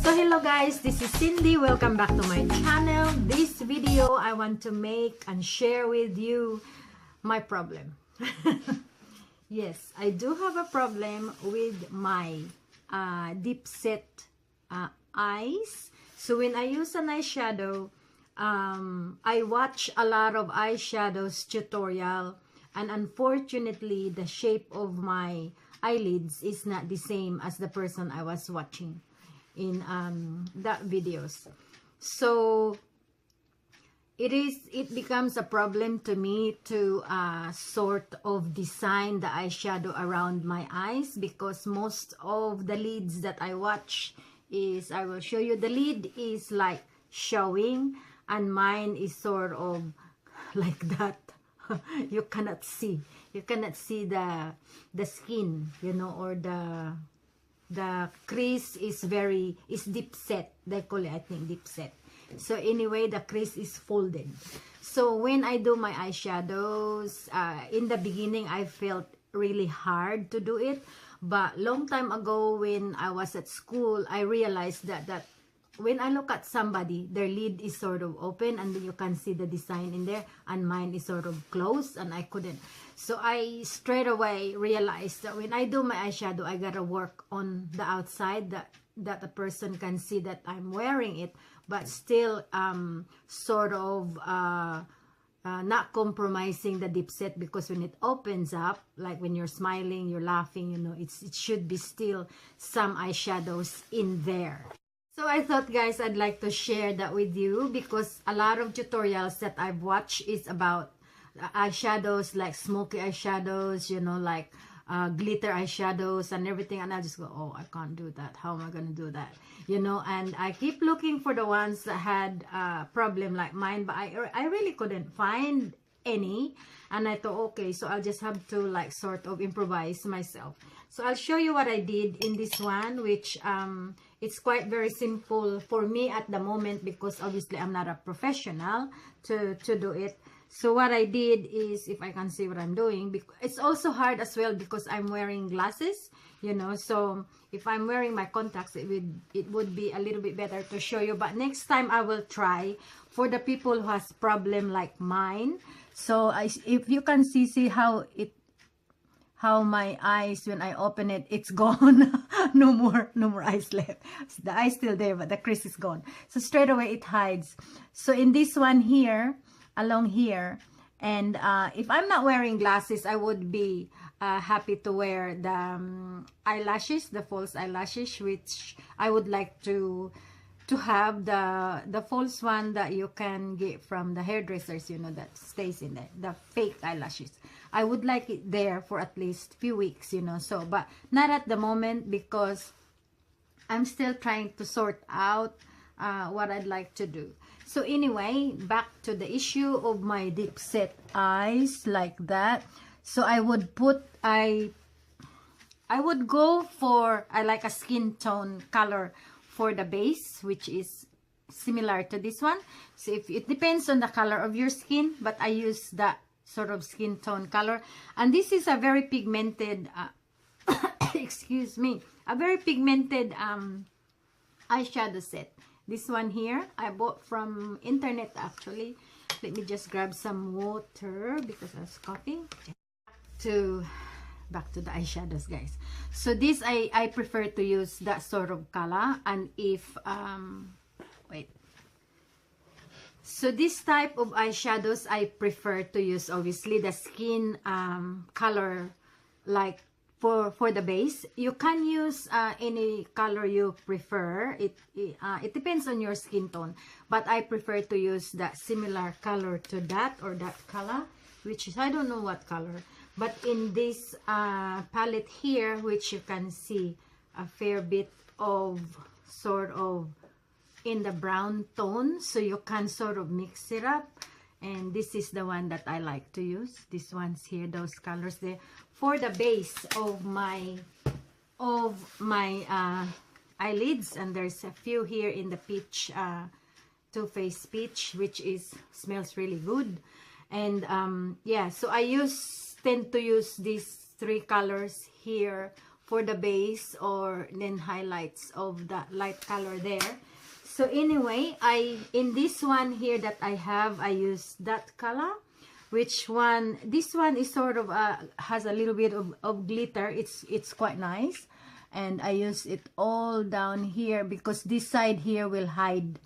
So hello guys, this is Cindy. Welcome back to my channel. This video I want to make and share with you my problem. Yes, I do have a problem with my deep set eyes. So when I use an eyeshadow, I watch a lot of eyeshadows tutorial, and unfortunately the shape of my eyelids is not the same as the person I was watching in that videos. So it becomes a problem to me to sort of design the eyeshadow around my eyes, because most of the lids that I watch is, I will show you, the lid is like showing and mine is sort of like that. You cannot see the skin, you know, or the crease is deep set. They call it, I think, deep set. So anyway, the crease is folded. So when I do my eyeshadows, in the beginning I felt really hard to do it, but long time ago when I was at school, I realized that when I look at somebody, their lid is sort of open and then you can see the design in there, and mine is sort of closed and I couldn't. So I straight away realized that when I do my eyeshadow, I gotta work on the outside, that the person can see that I'm wearing it, but still sort of not compromising the deep set, because when it opens up, like when you're smiling, you're laughing, you know, it should be still some eyeshadows in there. So I thought, guys, I'd like to share that with you, because a lot of tutorials that I've watched is about eyeshadows, like smoky eyeshadows, you know, like glitter eyeshadows and everything, and I just go, oh, I can't do that. How am I going to do that? You know, and I keep looking for the ones that had a problem like mine, but I really couldn't find any, and I thought, okay, so I'll just have to like sort of improvise myself. So I'll show you what I did in this one, which it's quite very simple for me at the moment, because obviously I'm not a professional to do it. So what I did is, if I can see what I'm doing, because it's also hard as well because I'm wearing glasses, you know. So if I'm wearing my contacts, it would be a little bit better to show you. But next time I will try for the people who has problem like mine. So if you can see how my eyes, when I open it, it's gone. no more eyes left. The eye's still there, but the crease is gone. So straight away it hides. So in this one here, along here, and if I'm not wearing glasses, I would be happy to wear the eyelashes, the false eyelashes, which I would like to have the false one that you can get from the hairdressers, you know, that stays in there, the fake eyelashes. I would like it there for at least few weeks, you know. So but not at the moment, because I'm still trying to sort out what I'd like to do. So anyway, back to the issue of my deep set eyes, like that. So I would go for, I like a skin tone color for the base, which is similar to this one. So if it depends on the color of your skin, but I use that sort of skin tone color. And this is a very pigmented excuse me, a very pigmented eyeshadow set. This one here I bought from internet, actually. Let me just grab some water because I was coughing. Back to the eyeshadows, guys. So this I prefer to use that sort of color. And if wait, so this type of eyeshadows I prefer to use, obviously the skin color, like for the base. You can use any color you prefer. It depends on your skin tone, but I prefer to use that similar color to that, or that color, which is, I don't know what color. But in this palette here, which you can see a fair bit of sort of in the brown tone, so you can sort of mix it up. And this is the one that I like to use. These ones here, those colors there, for the base of my eyelids. And there's a few here in the peach, Too Faced Peach, which smells really good. And yeah, so I tend to use these three colors here for the base or then highlights of that light color there. So anyway, in this one here that I have, I use that color. Which one? This one is sort of has a little bit of glitter. It's quite nice, and I use it all down here because this side here will hide.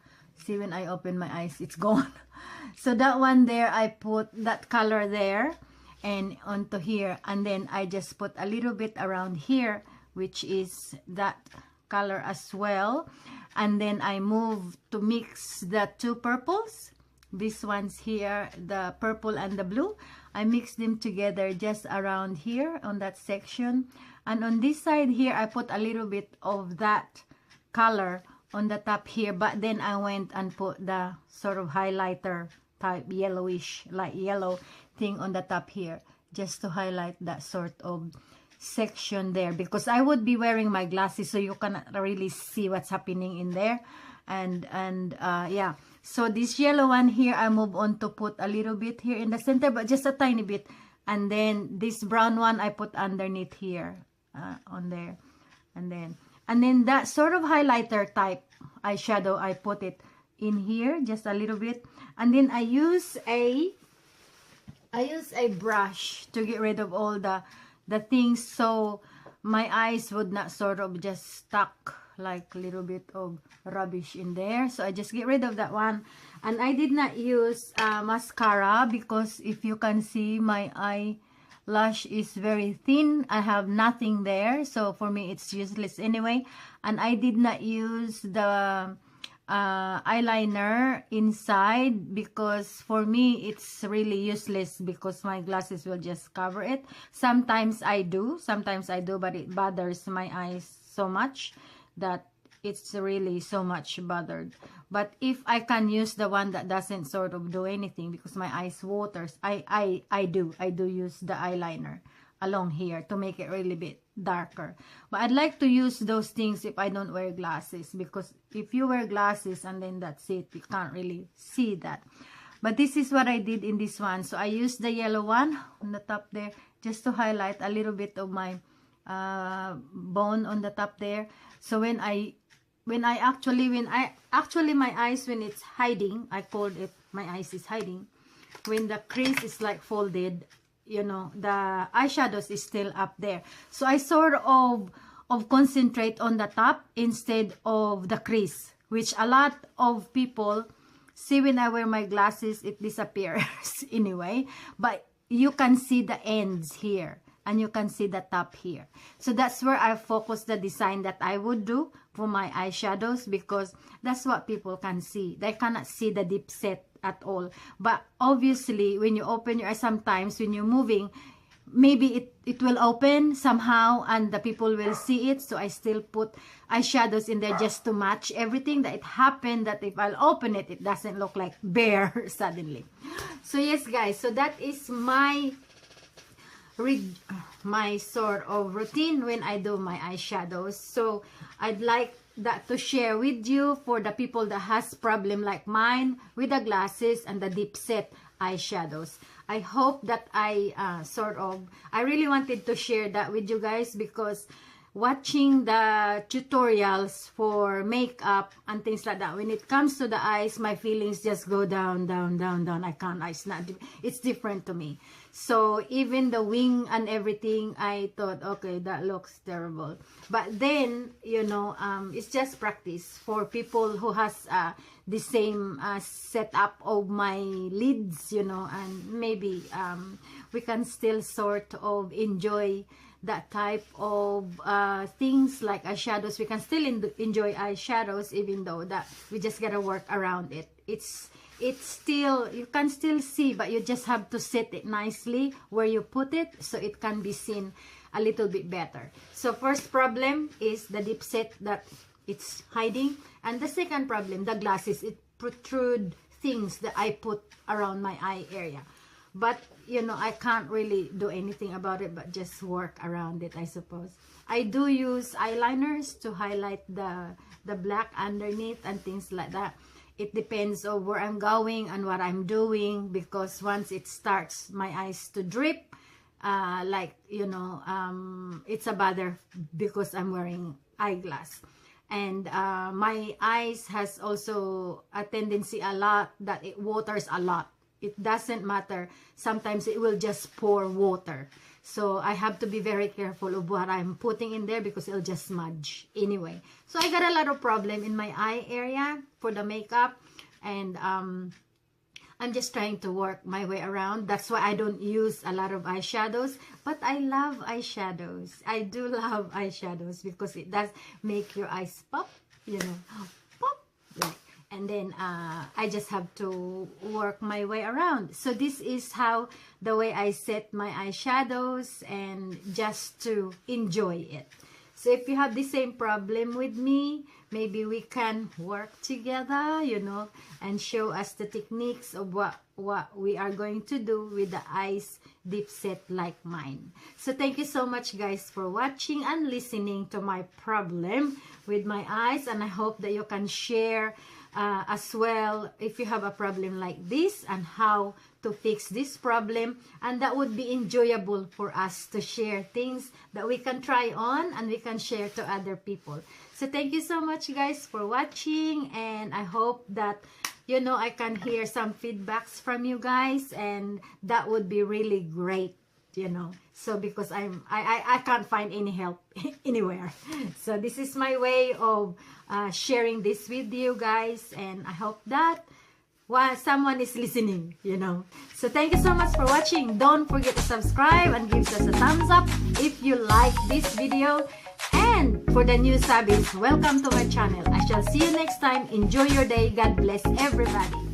See, when I open my eyes, it's gone. So that one there, I put that color there and onto here, and then I just put a little bit around here, which is that color as well. And then I move to mix the two purples. These ones here, the purple and the blue, I mix them together just around here on that section. And on this side here, I put a little bit of that color on the top here, but then I went and put the sort of highlighter type yellowish, light yellow thing on the top here, just to highlight that sort of section there, because I would be wearing my glasses, so you cannot really see what's happening in there. And yeah, so this yellow one here, I move on to put a little bit here in the center, but just a tiny bit. And then this brown one I put underneath here, on there. And then that sort of highlighter type eyeshadow, I put it in here just a little bit. And then I use a brush to get rid of all the things, so my eyes would not sort of just stuck like a little bit of rubbish in there. So I just get rid of that one. And I did not use mascara because if you can see, my eyelash is very thin. I have nothing there, so for me it's useless anyway. And I did not use the eyeliner inside because for me it's really useless because my glasses will just cover it. Sometimes I do, but it bothers my eyes so much that it's really so much bothered. But if I can use the one that doesn't sort of do anything because my eyes waters, I do use the eyeliner along here to make it really bit darker. But I'd like to use those things if I don't wear glasses, because if you wear glasses and then that's it, you can't really see that. But this is what I did in this one. So I used the yellow one on the top there just to highlight a little bit of my bone on the top there. So when I actually my eyes, when it's hiding, I called it my eyes is hiding, when the crease is like folded, you know, the eyeshadows is still up there. So I sort of concentrate on the top instead of the crease, which a lot of people see when I wear my glasses, it disappears anyway. But you can see the ends here and you can see the top here. So that's where I focus the design that I would do for my eyeshadows, because that's what people can see. They cannot see the deep set at all. But obviously when you open your eyes, sometimes when you're moving, maybe it will open somehow and the people will see it. So I still put eyeshadows in there just to match everything, that it happened that if I'll open it, it doesn't look like bare suddenly. So yes guys, so that is my sort of routine when I do my eyeshadows. So I'd like that to share with you for the people that has problem like mine with the glasses and the deep set eyeshadows. I hope that I really wanted to share that with you guys, because watching the tutorials for makeup and things like that, when it comes to the eyes, my feelings just go down, down, down, down. I can't, it's different to me. So even the wing and everything, I thought, okay, that looks terrible. But then, you know, it's just practice for people who has the same setup of my lids, you know, and maybe we can still sort of enjoy that type of things like eyeshadows. We can still enjoy eyeshadows, even though that we just gotta work around it. It's still, you can still see, but you just have to set it nicely where you put it so it can be seen a little bit better. So first problem is the deep set that it's hiding, and the second problem, the glasses, it protrude things that I put around my eye area. But you know, I can't really do anything about it but just work around it, I suppose. I do use eyeliners to highlight the black underneath and things like that. It depends on where I'm going and what I'm doing, because once it starts my eyes to drip, like, you know, it's a bother because I'm wearing eyeglass. And my eyes has also a tendency a lot that it waters a lot. It doesn't matter. Sometimes it will just pour water. So I have to be very careful of what I'm putting in there because it'll just smudge anyway. So I got a lot of problem in my eye area for the makeup. And I'm just trying to work my way around. That's why I don't use a lot of eyeshadows. But I love eyeshadows. I do love eyeshadows because it does make your eyes pop, you know, pop. Like, and then I just have to work my way around. So this is how the way I set my eyeshadows, and just to enjoy it. So if you have the same problem with me, maybe we can work together, you know, and show us the techniques of what we are going to do with the eyes deep set like mine. So thank you so much, guys, for watching and listening to my problem with my eyes. And I hope that you can share as well if you have a problem like this and how to fix this problem. And that would be enjoyable for us to share things that we can try on and we can share to other people. So thank you so much, guys, for watching, and I hope that, you know, I can hear some feedbacks from you guys, and that would be really great, you know. So because I can't find any help anywhere. So this is my way of sharing this with you guys, and I hope that someone is listening, you know. So thank you so much for watching. Don't forget to subscribe and give us a thumbs up if you like this video. And for the new subbies, welcome to my channel. I shall see you next time. Enjoy your day. God bless everybody.